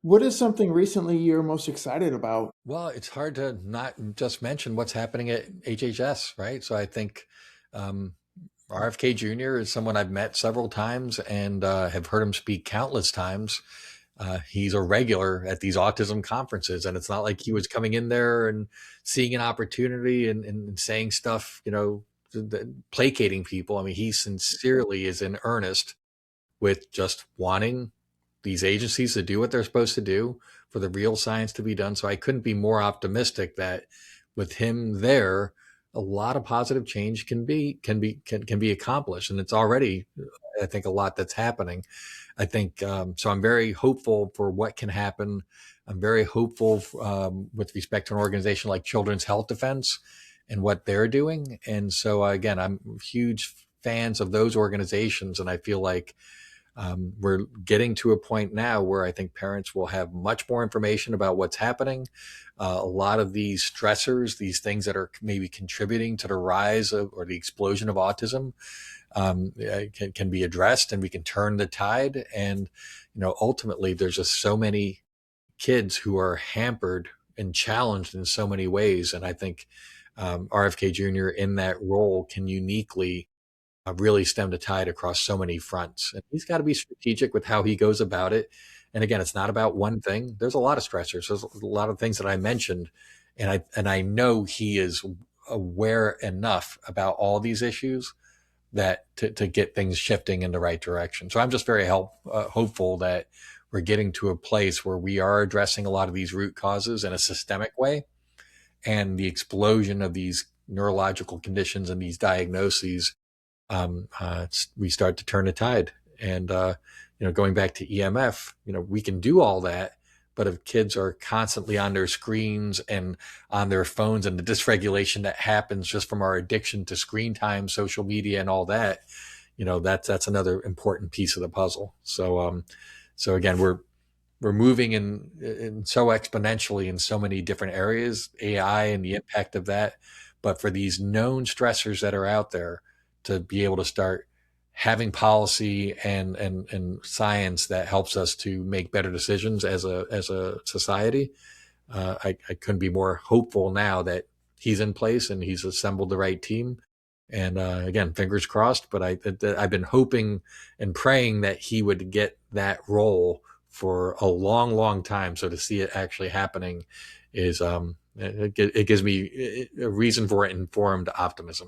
What is something recently you're most excited about? Well, it's hard to not just mention what's happening at HHS, right? So I think um, RFK Jr. is someone I've met several times and have heard him speak countless times. He's a regular at these autism conferences, and it's not like he was coming in there and seeing an opportunity and saying stuff, placating people. I mean, he sincerely is in earnest with just wanting these agencies to do what they're supposed to do for the real science to be done. So I couldn't be more optimistic that with him there, a lot of positive change can be accomplished, and it's already, I think, a lot that's happening. I think so. I'm very hopeful for what can happen. I'm very hopeful with respect to an organization like Children's Health Defense and what they're doing. And so again, I'm huge fans of those organizations, and I feel like we're getting to a point now where I think parents will have much more information about what's happening. A lot of these stressors, these things that are maybe contributing to the rise of or the explosion of autism, can be addressed, and we can turn the tide. And ultimately, there's just so many kids who are hampered and challenged in so many ways, and I think RFK Jr. in that role can uniquely really stem the tide across so many fronts. And he's got to be strategic with how he goes about it. And again, it's not about one thing. There's a lot of stressors. There's a lot of things that I mentioned, and I know he is aware enough about all these issues that to get things shifting in the right direction. So I'm just very hopeful that we're getting to a place where we are addressing a lot of these root causes in a systemic way, and the explosion of these neurological conditions and these diagnoses, we start to turn the tide. And going back to EMF, we can do all that, but if kids are constantly on their screens and on their phones, and the dysregulation that happens just from our addiction to screen time, social media, and all that, that's another important piece of the puzzle. So again, we're moving in so exponentially in so many different areas, AI and the impact of that. But for these known stressors that are out there, to be able to start having policy and science that helps us to make better decisions as a society, I couldn't be more hopeful now that he's in place and he's assembled the right team. And again, fingers crossed. But I've been hoping and praying that he would get that role for a long, long time. So to see it actually happening is it gives me a reason for informed optimism.